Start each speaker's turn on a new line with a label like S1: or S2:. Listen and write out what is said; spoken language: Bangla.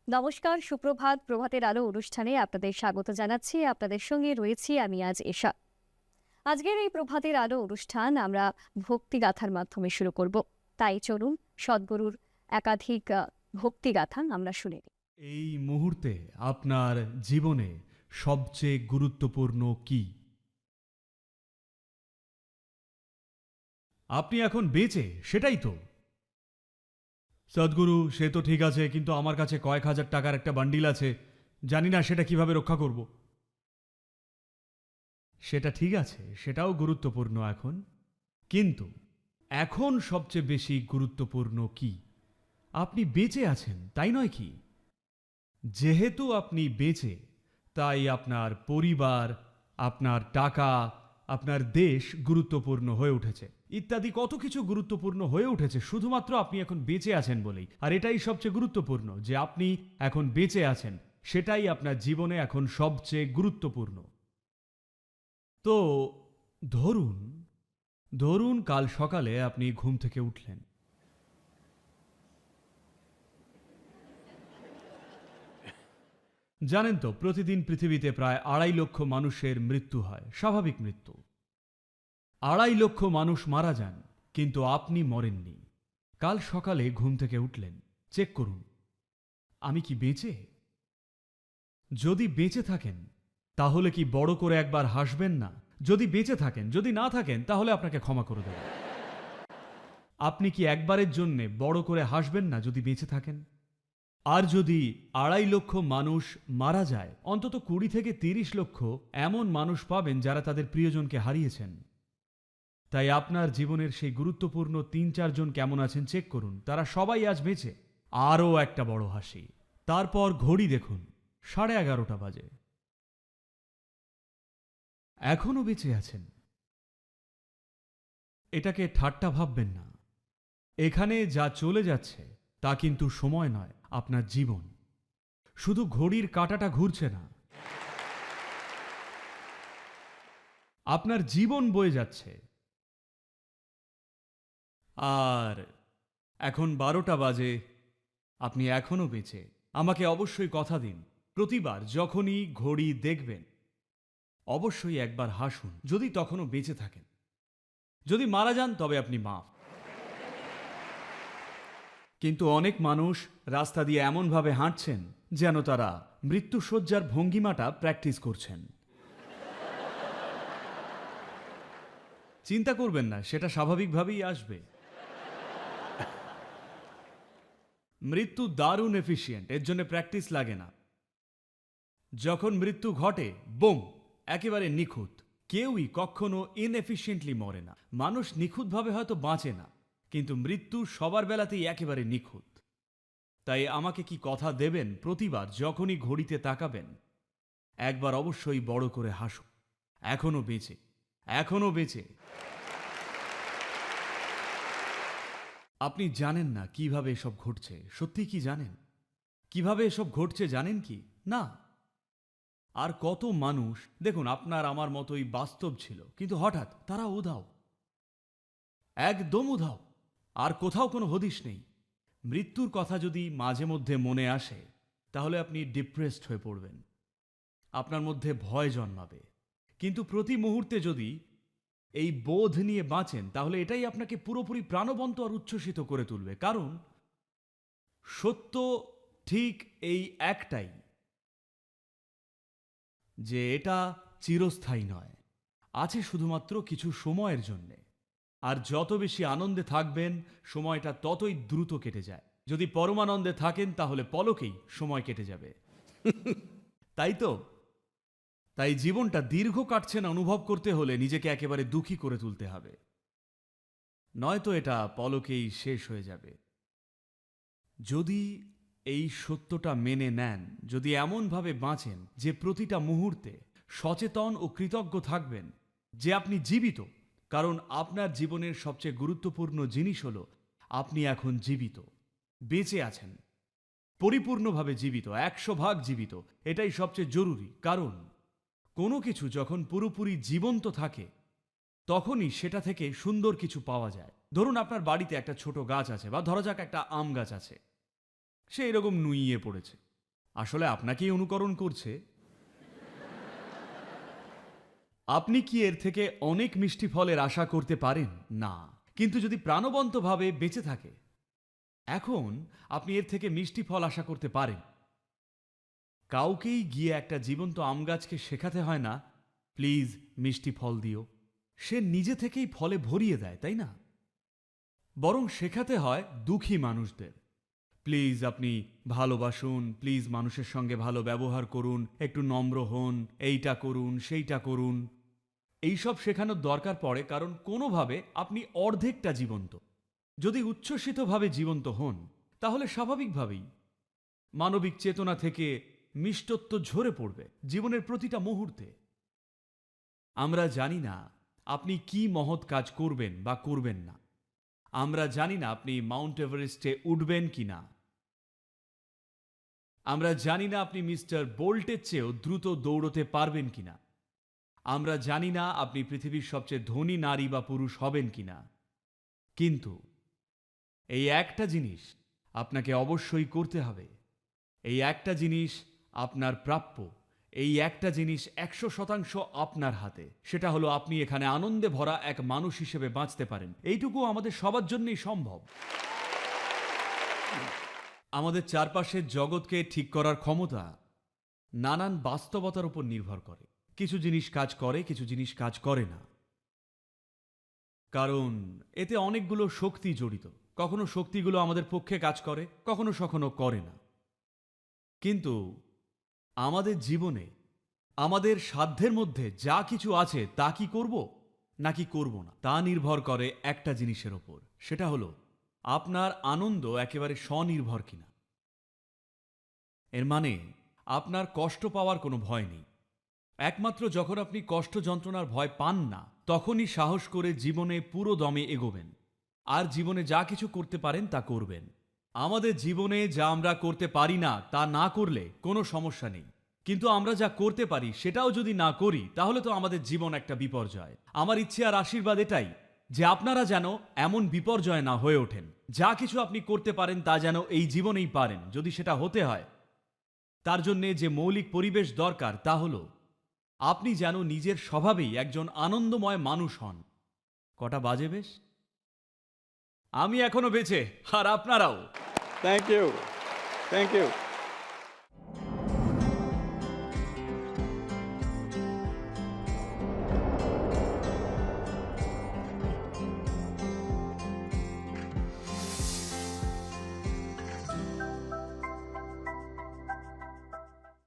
S1: নমস্কার, সুপ্রভাত। প্রভাতের আলো অনুষ্ঠানে আপনাদের স্বাগত জানাচ্ছি। আপনাদের সঙ্গে রয়েছি আমি আজ এশা। আজকের এই প্রভাতের আলো অনুষ্ঠান আমরা ভক্তিগাথার মাধ্যমে শুরু করব। তাই চলুন সদ্গুরুর একাধিক ভক্তিগাথা আমরা শুনে নিই।
S2: এই মুহূর্তে আপনার জীবনে সবচেয়ে গুরুত্বপূর্ণ কি? আপনি এখন বেঁচে, সেটাই তো। সদ্গুরু, সে তো ঠিক আছে, কিন্তু আমার কাছে কয়েক হাজার টাকার একটা বান্ডিল আছে, জানি না সেটা কিভাবে রক্ষা করব। সেটা ঠিক আছে, সেটাও গুরুত্বপূর্ণ এখন, কিন্তু এখন সবচেয়ে বেশি গুরুত্বপূর্ণ কি? আপনি বেঁচে আছেন, তাই নয় কি? যেহেতু আপনি বেঁচে, তাই আপনার পরিবার, আপনার টাকা, আপনার দেশ গুরুত্বপূর্ণ হয়ে উঠেছে, ইত্যাদি কত কিছু গুরুত্বপূর্ণ হয়ে উঠেছে শুধুমাত্র আপনি এখন বেঁচে আছেন বলেই। আর এটাই সবচেয়ে গুরুত্বপূর্ণ যে আপনি এখন বেঁচে আছেন, সেটাই আপনার জীবনে এখন সবচেয়ে গুরুত্বপূর্ণ। তো ধরুন ধরুন কাল সকালে আপনি ঘুম থেকে উঠলেন। জানেন তো, প্রতিদিন পৃথিবীতে প্রায় 2.5 লক্ষ মানুষের মৃত্যু হয়, স্বাভাবিক মৃত্যু। 2.5 লক্ষ মানুষ মারা যান, কিন্তু আপনি মরেননি। কাল সকালে ঘুম থেকে উঠলেন, চেক করুন, আমি কি বেঁচে? যদি বেঁচে থাকেন, তাহলে কি বড় করে একবার হাসবেন না? যদি বেঁচে থাকেন, যদি না থাকেন, তাহলে আপনাকে ক্ষমা করে দেব। আপনি কি একবারের জন্যে বড় করে হাসবেন না যদি বেঁচে থাকেন? আর যদি 2.5 লক্ষ মানুষ মারা যায়, অন্তত 20 থেকে 30 লক্ষ এমন মানুষ পাবেন যারা তাদের প্রিয়জনকে হারিয়েছেন। তাই আপনার জীবনের সেই গুরুত্বপূর্ণ 3-4 জন কেমন আছেন চেক করুন, তারা সবাই আজ বেঁচে। আরও একটা বড় হাসি। তারপর ঘড়ি দেখুন, 11:30 বাজে। এখনো বেঁচে আছেন। এটাকে ঠাট্টা ভাববেন না। এখানে যা চলে যাচ্ছে তা কিন্তু সময় নয়, আপনার জীবন। শুধু ঘড়ির কাঁটাটা ঘুরছে না, আপনার জীবন বয়ে যাচ্ছে। আর এখন 12টা বাজে, আপনি এখনো বেঁচে। আমাকে অবশ্যই কথা দিন, প্রতিবার যখনই ঘড়ি দেখবেন অবশ্যই একবার হাসুন, যদি তখনও বেঁচে থাকেন। যদি মারা যান তবে আপনি মাফ। কিন্তু অনেক মানুষ রাস্তা দিয়ে এমনভাবে হাঁটছেন যেন তারা মৃত্যুশয্যার ভঙ্গিমাটা প্র্যাকটিস করছেন। চিন্তা করবেন না, সেটা স্বাভাবিকভাবেই আসবে। মৃত্যু দারুণ এফিশিয়েন্ট, এর জন্য প্র্যাকটিস লাগে না। যখন মৃত্যু ঘটে, বুম, একেবারে নিখুঁত। কেউই কখনো ইনএফিশিয়েন্টলি মরে না। মানুষ নিখুঁতভাবে হয়তো বাঁচে না, কিন্তু মৃত্যু সবার বেলাতেই একেবারে নিখুঁত। তাই আমাকে কি কথা দেবেন, প্রতিবার যখনই ঘড়িতে তাকাবেন একবার অবশ্যই বড় করে হাসুন। এখনো বেঁচে, এখনো বেঁচে। আপনি জানেন না কিভাবে এসব ঘটছে। সত্যি কি জানেন কিভাবে এসব ঘটছে? জানেন কি না? আর কত মানুষ দেখুন আপনার আমার মতোই বাস্তব ছিল, কিন্তু হঠাৎ তারা উধাও, একদম উধাও। আর কোথাও কোনো হদিশ নেই। মৃত্যুর কথা যদি মাঝে মধ্যে মনে আসে, তাহলে আপনি ডিপ্রেসড হয়ে পড়বেন, আপনার মধ্যে ভয় জন্মাবে। কিন্তু প্রতি মুহূর্তে যদি এই বোধ নিয়ে বাঁচেন, তাহলে এটাই আপনাকে পুরোপুরি প্রাণবন্ত আর উচ্ছ্বসিত করে তুলবে। কারণ সত্য ঠিক এই একটাই, যে এটা চিরস্থায়ী নয়, আছে শুধুমাত্র কিছু সময়ের জন্যে। আর যত বেশি আনন্দে থাকবেন, সময়টা ততই দ্রুত কেটে যায়। যদি পরমানন্দে থাকেন, তাহলে পলকেই সময় কেটে যাবে। তাই তো, তাই জীবনটা দীর্ঘ কাটছে না অনুভব করতে হলে নিজেকে একেবারে দুঃখী করে তুলতে হবে, নয়তো এটা পলকেই শেষ হয়ে যাবে। যদি এই সত্যটা মেনে নেন, যদি এমনভাবে বাঁচেন যে প্রতিটা মুহূর্তে সচেতন ও কৃতজ্ঞ থাকবেন যে আপনি জীবিত, কারণ আপনার জীবনের সবচেয়ে গুরুত্বপূর্ণ জিনিস হলো আপনি এখন জীবিত, বেঁচে আছেন, পরিপূর্ণভাবে জীবিত, 100% জীবিত। এটাই সবচেয়ে জরুরি। কারণ কোনো কিছু যখন পুরোপুরি জীবন্ত থাকে, তখনই সেটা থেকে সুন্দর কিছু পাওয়া যায়। ধরুন আপনার বাড়িতে একটা ছোট গাছ আছে, বা ধরা যাক একটা আম গাছ আছে, সে এরকম নুইয়ে পড়েছে। আসলে আপনাকেই অনুকরণ করছে। আপনি কি এর থেকে অনেক মিষ্টি ফলের আশা করতে পারেন? না। কিন্তু যদি প্রাণবন্তভাবে বেঁচে থাকে, এখন আপনি এর থেকে মিষ্টি ফল আশা করতে পারেন। কাউকেই গিয়ে একটা জীবন্ত আম গাছকে শেখাতে হয় না, প্লিজ মিষ্টি ফল দিও। সে নিজে থেকেই ফলে ভরিয়ে দেয়, তাই না? বরং শেখাতে হয় দুঃখী মানুষদের, প্লিজ আপনি ভালোবাসুন, প্লিজ মানুষের সঙ্গে ভালো ব্যবহার করুন, একটু নম্র হন, এইটা করুন, সেইটা করুন। এইসব শেখানোর দরকার পড়ে, কারণ কোনোভাবে আপনি অর্ধেকটা জীবন্ত। যদি উচ্ছ্বসিতভাবে জীবন্ত হন, তাহলে স্বাভাবিকভাবেই মানবিক চেতনা থেকে মিষ্টত্ব ঝরে পড়বে জীবনের প্রতিটা মুহূর্তে। আমরা জানি না আপনি কি মহৎ কাজ করবেন বা করবেন না। আমরা জানি না আপনি মাউন্ট এভারেস্টে উঠবেন কি না। আমরা জানি না আপনি মিস্টার বোল্টের চেয়েও দ্রুত দৌড়তে পারবেন কিনা। আমরা জানি না আপনি পৃথিবীর সবচেয়ে ধনী নারী বা পুরুষ হবেন কিনা। কিন্তু এই একটা জিনিস আপনাকে অবশ্যই করতে হবে। এই একটা জিনিস আপনার প্রাপ্য। এই একটা জিনিস 100% আপনার হাতে। সেটা হলো আপনি এখানে আনন্দে ভরা এক মানুষ হিসেবে বাঁচতে পারেন। এইটুকু আমাদের সবার জন্যই সম্ভব। আমাদের চারপাশের জগৎকে ঠিক করার ক্ষমতা নানান বাস্তবতার উপর নির্ভর করে। কিছু জিনিস কাজ করে, কিছু জিনিস কাজ করে না, কারণ এতে অনেকগুলো শক্তি জড়িত। কখনো শক্তিগুলো আমাদের পক্ষে কাজ করে, কখনো কখনো করে না। কিন্তু আমাদের জীবনে আমাদের সাধ্যের মধ্যে যা কিছু আছে তা কি করব নাকি করব না, তা নির্ভর করে একটা জিনিসের ওপর। সেটা হলো আপনার আনন্দ একেবারে স্বনির্ভর কিনা। এর মানে আপনার কষ্ট পাওয়ার কোনো ভয় নেই। একমাত্র যখন আপনি কষ্ট যন্ত্রণার ভয় পান না, তখনই সাহস করে জীবনে পুরো দমে এগোবেন, আর জীবনে যা কিছু করতে পারেন তা করবেন। আমাদের জীবনে যা আমরা করতে পারি না তা না করলে কোনো সমস্যা নেই, কিন্তু আমরা যা করতে পারি সেটাও যদি না করি, তাহলে তো আমাদের জীবন একটা বিপর্যয়। আমার ইচ্ছে আর আশীর্বাদ এটাই যে আপনারা যেন এমন বিপর্যয় না হয়ে ওঠেন। যা কিছু আপনি করতে পারেন তা যেন এই জীবনেই পারেন। যদি সেটা হতে হয়, তার জন্যে যে মৌলিক পরিবেশ দরকার তা হলো আপনি যেন নিজের স্বভাবেই একজন আনন্দময় মানুষ হন। কটা বাজে বেশ? আমি এখনো বেঁচে, আর আপনারাও।
S3: Thank you. Thank you.